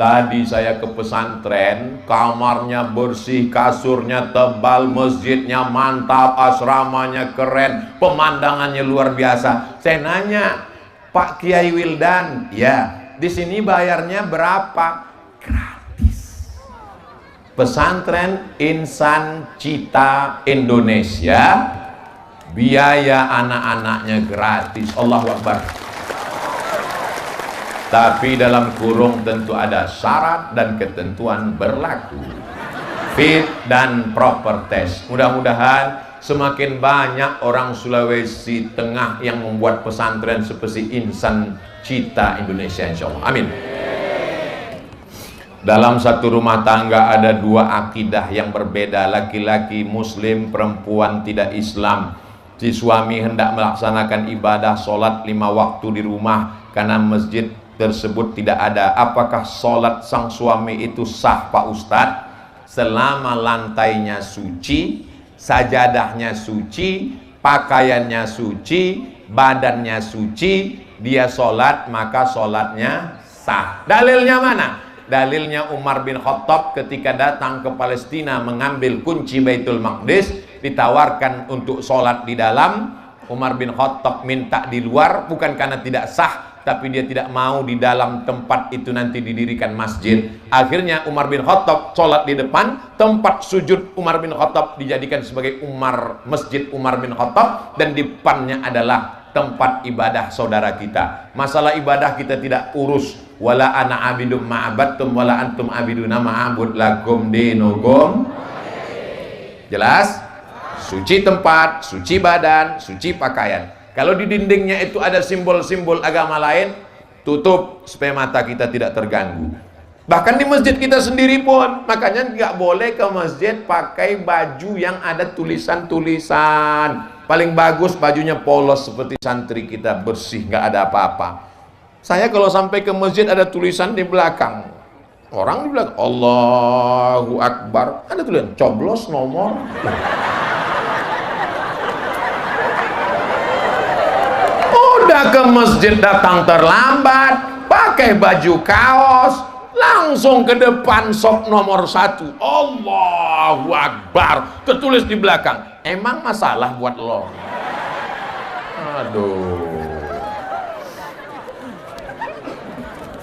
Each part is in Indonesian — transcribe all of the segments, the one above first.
Tadi saya ke pesantren, kamarnya bersih, kasurnya tebal, masjidnya mantap, asramanya keren, pemandangannya luar biasa. Saya nanya, Pak Kiai Wildan, ya, di sini bayarnya berapa? Gratis. Pesantren Insan Cita Indonesia, biaya anak-anaknya gratis. Allahu Akbar. Tapi dalam kurung tentu ada syarat dan ketentuan berlaku. Fit dan proper test. Mudah-mudahan semakin banyak orang Sulawesi Tengah yang membuat pesantren seperti Insan Cita Indonesia, insya Allah. Amin. Dalam satu rumah tangga ada dua akidah yang berbeda, laki-laki Muslim, perempuan tidak Islam. Si suami hendak melaksanakan ibadah sholat 5 waktu di rumah karena masjid tersebut tidak ada. Apakah sholat sang suami itu sah, Pak Ustadz? Selama lantainya suci, sajadahnya suci, pakaiannya suci, badannya suci, dia sholat, maka sholatnya sah. Dalilnya mana? Dalilnya Umar bin Khattab ketika datang ke Palestina mengambil kunci Baitul Maqdis, ditawarkan untuk sholat di dalam. Umar bin Khattab minta di luar, bukan karena tidak sah, tapi dia tidak mau di dalam tempat itu nanti didirikan masjid. Akhirnya Umar bin Khattab sholat di depan, tempat sujud Umar bin Khattab dijadikan sebagai Masjid Umar bin Khattab, dan di depannya adalah tempat ibadah saudara kita. Masalah ibadah kita tidak urus. Wala ana abidum ma'abadtum wala antum abiduna ma'abud lakum dinukum. Jelas? Suci tempat, suci badan, suci pakaian. Kalau di dindingnya itu ada simbol-simbol agama lain, tutup supaya mata kita tidak terganggu. Bahkan di masjid kita sendiri pun, makanya nggak boleh ke masjid pakai baju yang ada tulisan-tulisan. Paling bagus bajunya polos seperti santri kita, bersih, nggak ada apa-apa. Saya kalau sampai ke masjid ada tulisan di belakang, orang di belakang Allahu Akbar, ada tulisan coblos nomor. Udah ke masjid datang terlambat, pakai baju kaos, langsung ke depan sok nomor 1, Allahu Akbar, ketulis di belakang. Emang masalah buat lo? Aduh.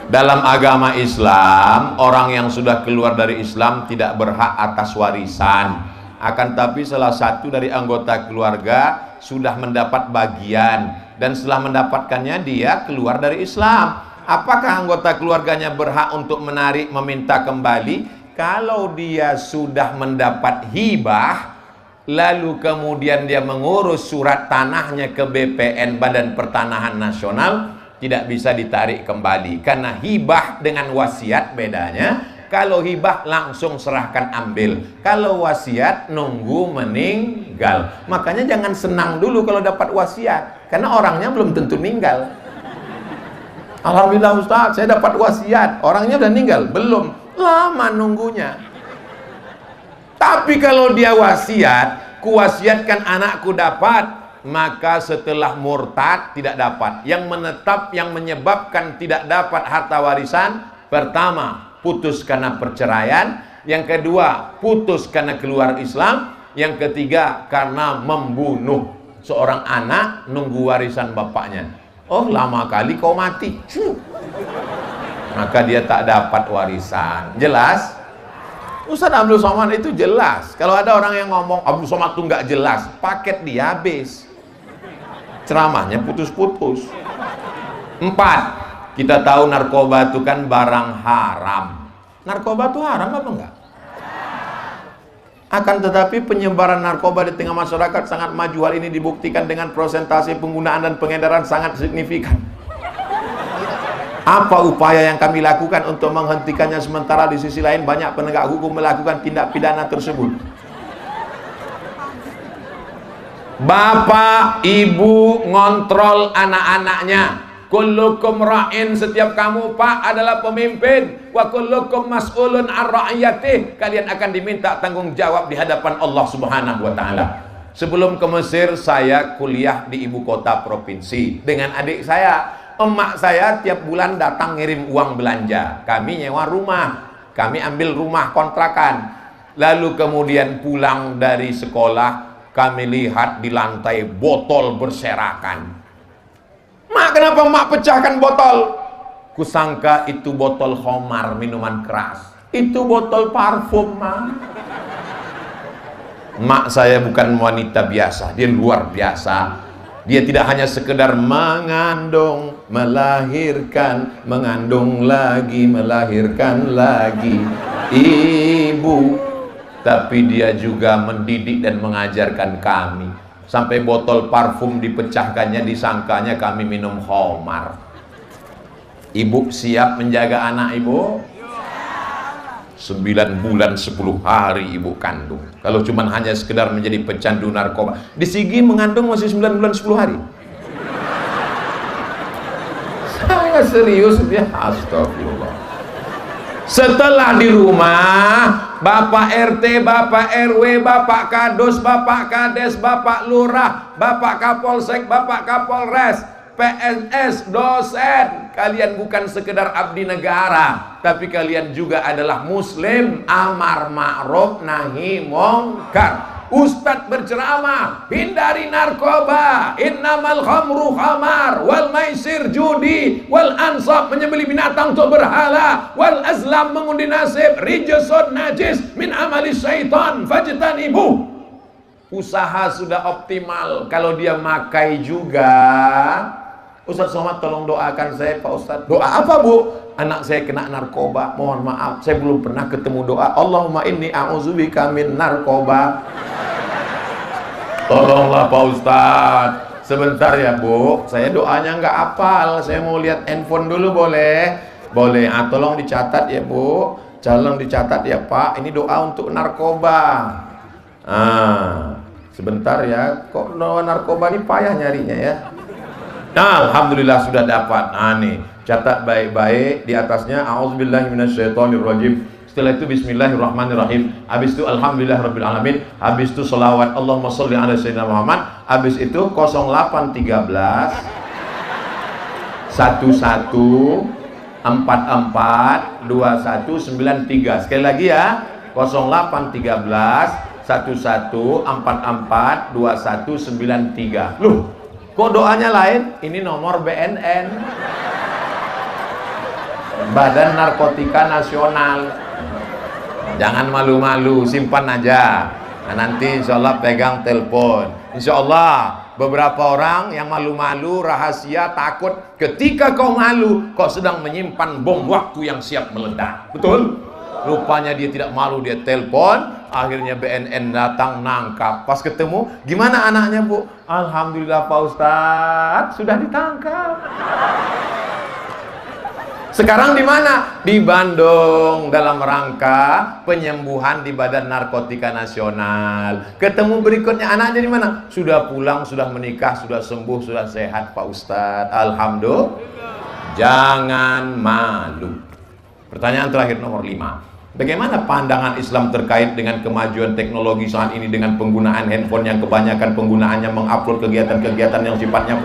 Dalam agama Islam, orang yang sudah keluar dari Islam tidak berhak atas warisan. Akan tapi salah satu dari anggota keluarga sudah mendapat bagian, dan setelah mendapatkannya dia keluar dari Islam. Apakah anggota keluarganya berhak untuk menarik, meminta kembali? Kalau dia sudah mendapat hibah, lalu kemudian dia mengurus surat tanahnya ke BPN, Badan Pertanahan Nasional, tidak bisa ditarik kembali. Karena hibah dengan wasiat bedanya. Kalau hibah langsung serahkan ambil, kalau wasiat nunggu meninggal. Makanya jangan senang dulu kalau dapat wasiat, karena orangnya belum tentu meninggal. Alhamdulillah Ustaz, saya dapat wasiat, orangnya udah meninggal belum, lama nunggunya. Tapi kalau dia wasiat, kuwasiatkan anakku dapat, maka setelah murtad tidak dapat. Yang menetap, yang menyebabkan tidak dapat harta warisan, pertama putus karena perceraian, yang kedua putus karena keluar Islam, yang ketiga karena membunuh seorang anak nunggu warisan bapaknya. Oh, lama kali kau mati, maka dia tak dapat warisan. Jelas? Ustaz Abdul Somad itu jelas. Kalau ada orang yang ngomong Abdul Somad itu nggak jelas, paket dia habis, ceramahnya putus-putus. 4, kita tahu narkoba itu kan barang haram. Narkoba itu haram apa enggak? Akan tetapi penyebaran narkoba di tengah masyarakat sangat maju. Hal ini dibuktikan dengan persentase penggunaan dan pengedaran sangat signifikan. Apa upaya yang kami lakukan untuk menghentikannya, sementara di sisi lain banyak penegak hukum melakukan tindak pidana tersebut? Bapak, ibu ngontrol anak-anaknya. Kullukum ra'in, setiap kamu Pak adalah pemimpin. Wa kullukum mas'ulun an ra'iyatih, kalian akan diminta tanggung jawab di hadapan Allah Subhanahu wa taala. Sebelum ke Mesir, saya kuliah di ibu kota provinsi dengan adik saya. Emak saya tiap bulan datang ngirim uang belanja. Kami nyewa rumah, kami ambil rumah kontrakan. Lalu kemudian pulang dari sekolah, kami lihat di lantai botol berserakan. Mak, kenapa mak pecahkan botol? Kusangka itu botol khamar, minuman keras. Itu botol parfum, mak. Mak saya bukan wanita biasa, dia luar biasa. Dia tidak hanya sekedar mengandung, melahirkan, mengandung lagi, melahirkan lagi ibu, tapi dia juga mendidik dan mengajarkan kami. Sampai botol parfum dipecahkannya, disangkanya kami minum khamar. Ibu siap menjaga anak ibu? 9 bulan 10 hari ibu kandung. Kalau cuma hanya sekedar menjadi pecandu narkoba, di Sigi mengandung masih 9 bulan 10 hari. Saya serius ya, astagfirullah. Setelah di rumah, Bapak RT, Bapak RW, Bapak Kadus, Bapak Kades, Bapak Lurah, Bapak Kapolsek, Bapak Kapolres, PNS, dosen, kalian bukan sekedar abdi negara, tapi kalian juga adalah muslim, amar ma'ruf nahi mungkar. Ustadz berceramah, hindari narkoba, innamal khamru khamar, wal maisir judi, wal ansab menyembelih binatang untuk berhala, wal azlam mengundi nasib, rijsun najis min amali syaitan fajtanibu. Usaha sudah optimal, kalau dia makai juga. Ustadz Somad tolong doakan saya Pak Ustadz. Doa apa bu? Anak saya kena narkoba, mohon maaf saya belum pernah ketemu doa Allahumma inni a'udzubika min narkoba. Tolonglah Pak Ustadz. Sebentar ya bu, saya doanya nggak hafal, saya mau lihat handphone dulu boleh? Boleh, tolong dicatat ya bu, tolong dicatat ya Pak, ini doa untuk narkoba. Sebentar ya, kok narkoba ini payah nyarinya ya. Nah, alhamdulillah sudah dapat. Nah nih, catat baik-baik di atasnya a'udzubillahi minasyaitonirrajim. Setelah itu bismillahirrahmanirrahim. Habis itu alhamdulillahirabbil alamin. Habis itu selawat Allahumma sholli ala sayyidina Muhammad. Habis itu 0813 11 44 2193. Sekali lagi ya. 0813 11 44 2193. Loh, kok doanya lain? Ini nomor BNN, Badan Narkotika Nasional. Jangan malu-malu, simpan aja. Nah, nanti insya Allah pegang telepon. Insya Allah beberapa orang yang malu-malu, rahasia, takut. Ketika kau malu, kau sedang menyimpan bom waktu yang siap meledak. Betul? Rupanya dia tidak malu, dia telepon. Akhirnya BNN datang nangkap. Pas ketemu, gimana anaknya bu? Alhamdulillah Pak Ustadz, sudah ditangkap. Sekarang di mana? Di Bandung, dalam rangka penyembuhan di Badan Narkotika Nasional. Ketemu berikutnya, anaknya di mana? Sudah pulang, sudah menikah, sudah sembuh, sudah sehat Pak Ustadz. Alhamdulillah. Jangan malu. Pertanyaan terakhir nomor 5. Bagaimana pandangan Islam terkait dengan kemajuan teknologi saat ini dengan penggunaan handphone yang kebanyakan penggunaannya mengupload kegiatan-kegiatan yang sifatnya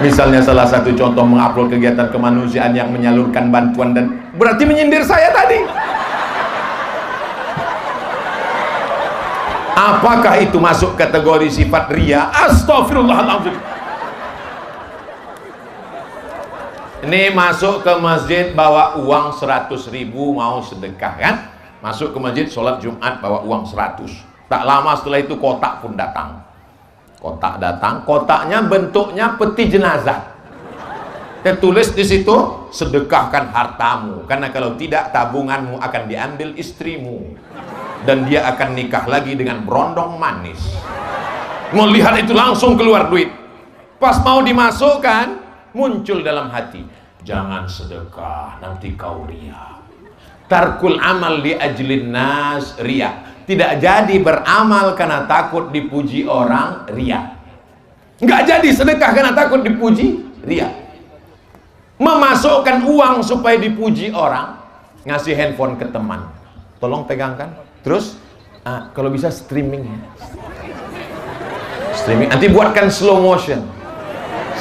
misalnya salah satu contoh mengupload kegiatan kemanusiaan yang menyalurkan bantuan dan berarti menyindir saya tadi. Apakah itu masuk kategori sifat ria? Astagfirullahaladzim. Ini masuk ke masjid bawa uang 100.000 mau sedekah kan? Masuk ke masjid sholat Jumat bawa uang 100. Tak lama setelah itu kotak pun datang. Kotak datang, kotaknya bentuknya peti jenazah. Tertulis di situ, sedekahkan hartamu, karena kalau tidak tabunganmu akan diambil istrimu dan dia akan nikah lagi dengan berondong manis. Melihat itu langsung keluar duit. Pas mau dimasukkan, muncul dalam hati, jangan sedekah nanti kau ria. Tarkul amal li ajlin nas ria. Tidak jadi beramal karena takut dipuji orang, ria. Nggak jadi sedekah karena takut dipuji, ria. Memasukkan uang supaya dipuji orang, ngasih handphone ke teman, tolong pegangkan, terus kalau bisa streaming ya. Streaming, nanti buatkan slow motion.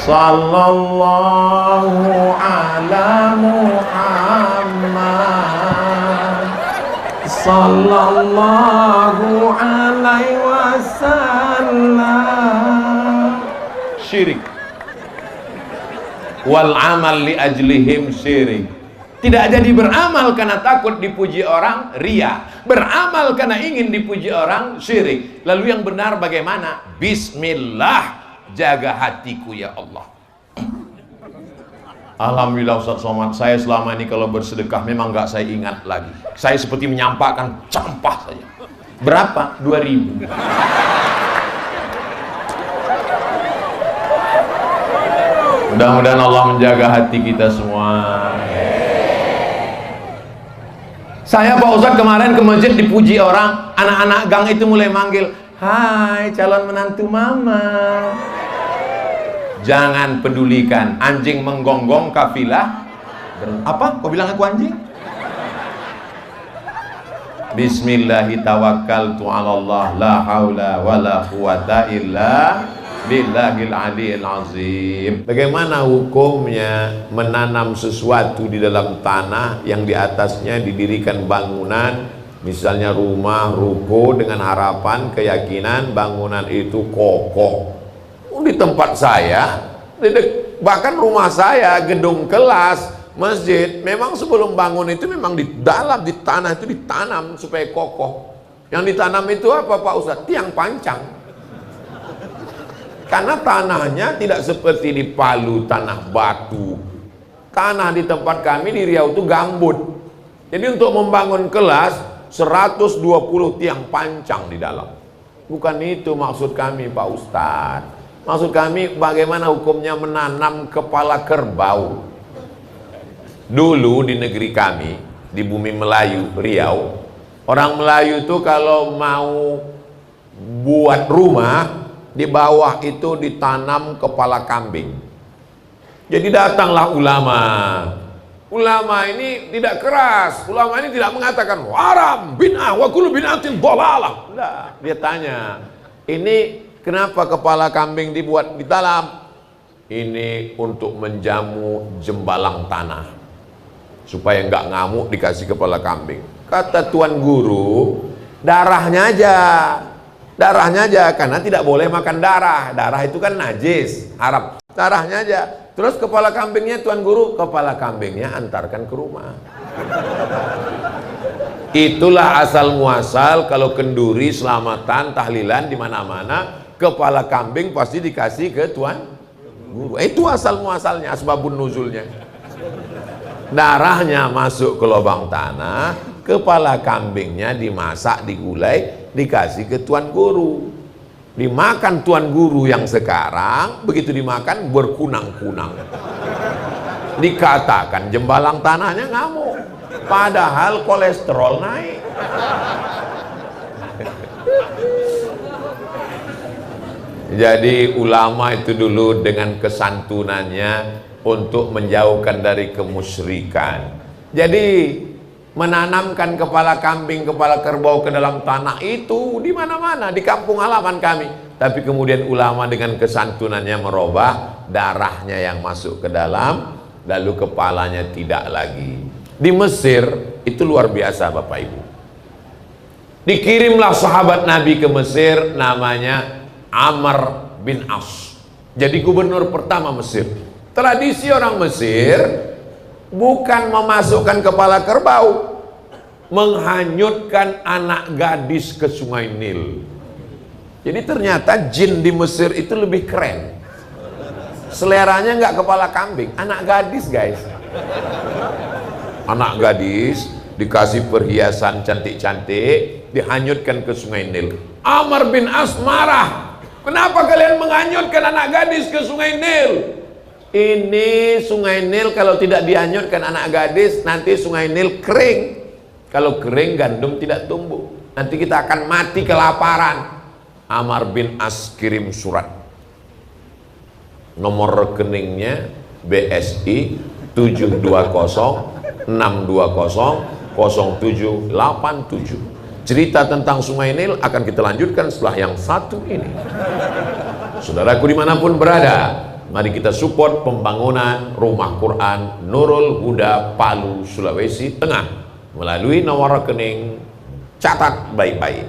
Sallallahu ala Muhammad, sallallahu alaihi wasallam. Syirik. Wal amal li ajlihim syirik. Tidak jadi beramal karena takut dipuji orang, ria. Beramal karena ingin dipuji orang, syirik. Lalu yang benar bagaimana? Bismillah, jaga hatiku ya Allah. Alhamdulillah Ustaz Somad, saya selama ini kalau bersedekah memang nggak saya ingat lagi. Saya seperti menyampaikan campah saja. Berapa? 2000. Mudah-mudahan Allah menjaga hati kita semua. Saya Pak Ustadz kemarin ke masjid dipuji orang, anak-anak gang itu mulai manggil, "Hai calon menantu mama." Jangan pedulikan, anjing menggonggong kafilah. Apa? Kau bilang aku anjing? Bismillahirrahmanirrahim. Allah la haula wala quwata illa billahil aliyil azim. Bagaimana hukumnya menanam sesuatu di dalam tanah yang di atasnya didirikan bangunan, misalnya rumah, ruko, dengan harapan, keyakinan bangunan itu kokoh. Di tempat saya, bahkan rumah saya, gedung kelas, masjid, memang sebelum bangun itu memang di dalam, di tanah itu ditanam supaya kokoh. Yang ditanam itu apa Pak Ustadz? Tiang pancang. Karena tanahnya tidak seperti di Palu, tanah batu. Tanah di tempat kami di Riau itu gambut. Jadi untuk membangun kelas 120 tiang pancang di dalam. Bukan itu maksud kami Pak Ustadz. Maksud kami bagaimana hukumnya menanam kepala kerbau. Dulu di negeri kami, di bumi Melayu, Riau, orang Melayu itu kalau mau buat rumah, di bawah itu ditanam kepala kambing. Jadi datanglah ulama. Ulama ini tidak keras, ulama ini tidak mengatakan haram, bid'ah, wa kullu bid'atin dhalalah. Enggak, dia tanya, ini kenapa kepala kambing dibuat di dalam? Ini untuk menjamu jembalang tanah, supaya nggak ngamuk dikasih kepala kambing. Kata tuan guru, darahnya aja, karena tidak boleh makan darah. Darah itu kan najis, haram. Darahnya aja. Terus kepala kambingnya tuan guru, kepala kambingnya antarkan ke rumah. Itulah asal muasal kalau kenduri, selamatan, tahlilan di mana-mana, kepala kambing pasti dikasih ke tuan guru. Itu asal muasalnya, asbabun nuzulnya. Darahnya masuk ke lubang tanah, kepala kambingnya dimasak, digulai, dikasih ke tuan guru. Dimakan tuan guru yang sekarang, begitu dimakan berkunang-kunang. Dikatakan jembalang tanahnya ngamuk, padahal kolesterol naik. Jadi ulama itu dulu dengan kesantunannya untuk menjauhkan dari kemusyrikan. Jadi menanamkan kepala kambing, kepala kerbau ke dalam tanah itu di mana-mana di kampung halaman kami. Tapi kemudian ulama dengan kesantunannya merubah, darahnya yang masuk ke dalam, lalu kepalanya tidak lagi. Di Mesir itu luar biasa Bapak Ibu. Dikirimlah sahabat Nabi ke Mesir, namanya Amr bin As. Jadi gubernur pertama Mesir. Tradisi orang Mesir bukan memasukkan kepala kerbau, menghanyutkan anak gadis ke sungai Nil. Jadi ternyata jin di Mesir itu lebih keren. Seleranya nggak kepala kambing, anak gadis guys. Anak gadis dikasih perhiasan cantik-cantik, dihanyutkan ke sungai Nil. Amr bin As marah. Kenapa kalian menghanyutkan anak gadis ke sungai Nil? Ini sungai Nil kalau tidak dihanyutkan anak gadis, nanti sungai Nil kering. Kalau kering gandum tidak tumbuh. Nanti kita akan mati kelaparan. Amr bin As kirim surat. Nomor rekeningnya BSI 720-620-0787. Cerita tentang sungai Nil akan kita lanjutkan setelah yang satu ini. Saudaraku dimanapun berada, Mari kita support pembangunan rumah Quran Nurul Huda Palu, Sulawesi Tengah melalui nomor rekening, catat baik-baik,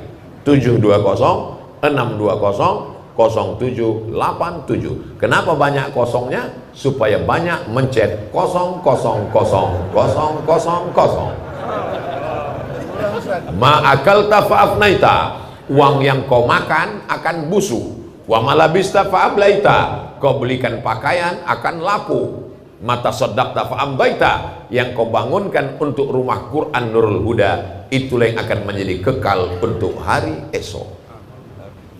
720-620-0787. Kenapa banyak kosongnya? Supaya banyak mencet 0000000. Ma'akalta fa'afnaita, uang yang kau makan akan busuk. Wa malabista fa'ablaita, kau belikan pakaian akan laku. Mata soddaqta fa'ambaita, yang kau bangunkan untuk rumah Quran Nurul Huda, itulah yang akan menjadi kekal untuk hari esok.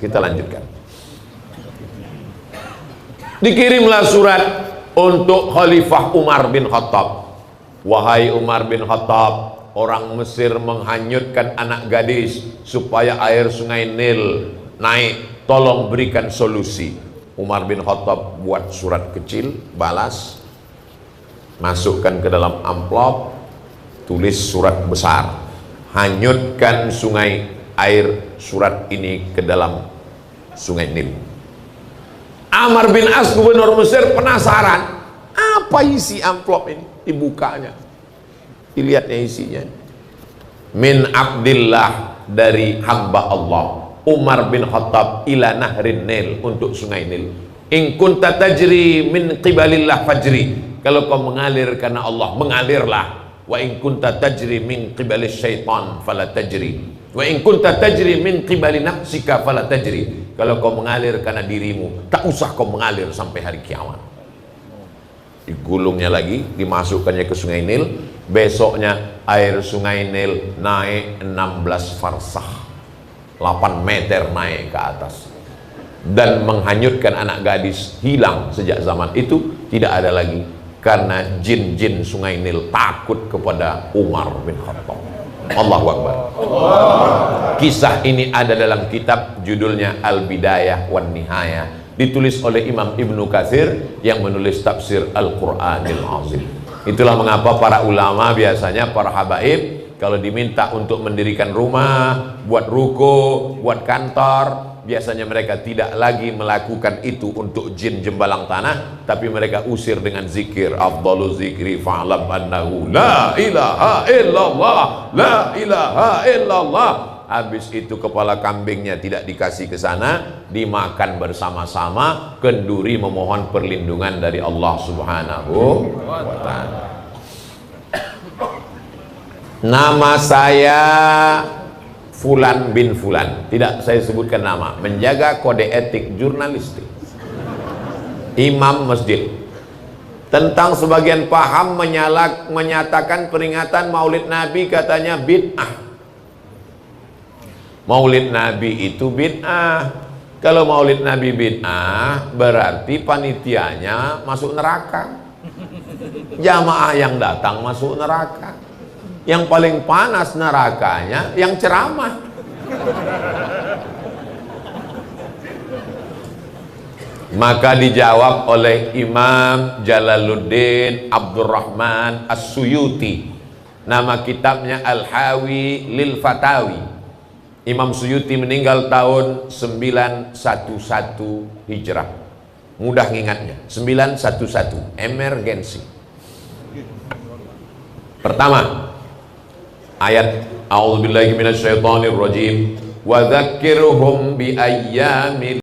Kita lanjutkan. Dikirimlah surat untuk Khalifah Umar bin Khattab. Wahai Umar bin Khattab, orang Mesir menghanyutkan anak gadis supaya air sungai Nil naik, tolong berikan solusi. Umar bin Khattab buat surat kecil, balas, masukkan ke dalam amplop, tulis surat besar, hanyutkan sungai, air surat ini ke dalam sungai Nil. Amr bin As, gubernur Mesir, penasaran, apa isi amplop ini? Dibukanya, dilihatnya isinya, min Abdillah, dari hamba Allah Umar bin Khattab, ila nahrin Nil, untuk sungai Nil. In kunta tajri min qibalillah fajri, kalau kau mengalir karena Allah, mengalirlah. Wa in kunta tajri min qibalis syaitan fala tajri, wa in kunta tajri min qibali nafsika fala tajri, kalau kau mengalir karena dirimu, tak usah kau mengalir sampai hari kiamat. Digulungnya lagi, dimasukkannya ke sungai Nil. Besoknya air sungai Nil naik 16 farsah, 8 meter naik ke atas, dan menghanyutkan anak gadis. Hilang sejak zaman itu, tidak ada lagi, karena jin-jin sungai Nil takut kepada Umar bin Khattab. Allahu Akbar. Kisah ini ada dalam kitab judulnya Al-Bidayah wan Nihayah, ditulis oleh Imam Ibnu Katsir yang menulis tafsir Al-Qur'anil Azim. Itulah mengapa para ulama biasanya, para habaib, kalau diminta untuk mendirikan rumah, buat ruko, buat kantor, biasanya mereka tidak lagi melakukan itu untuk jin jembalang tanah, tapi mereka usir dengan zikir. Afdalu zikri fa'lam annahu la ilaha illallah, la ilaha illallah. Habis itu kepala kambingnya tidak dikasih ke sana, dimakan bersama-sama, kenduri memohon perlindungan dari Allah Subhanahu wa ta'ala. Nama saya Fulan bin Fulan, tidak saya sebutkan nama, menjaga kode etik jurnalistik, imam masjid. Tentang sebagian paham menyatakan peringatan Maulid Nabi katanya bid'ah. Maulid Nabi itu bid'ah. Kalau Maulid Nabi bid'ah, berarti panitianya masuk neraka, jamaah yang datang masuk neraka. Yang paling panas nerakanya yang ceramah. Maka dijawab oleh Imam Jalaluddin Abdurrahman As-Suyuti, nama kitabnya Al-Hawi lil Fatawi. Imam Suyuti meninggal tahun 911 Hijrah. Mudah ngingatnya, 911, emergensi. Pertama, ayat a'udzubillahi minasyaitonirrajim, wa dzakirhum bi ayyamil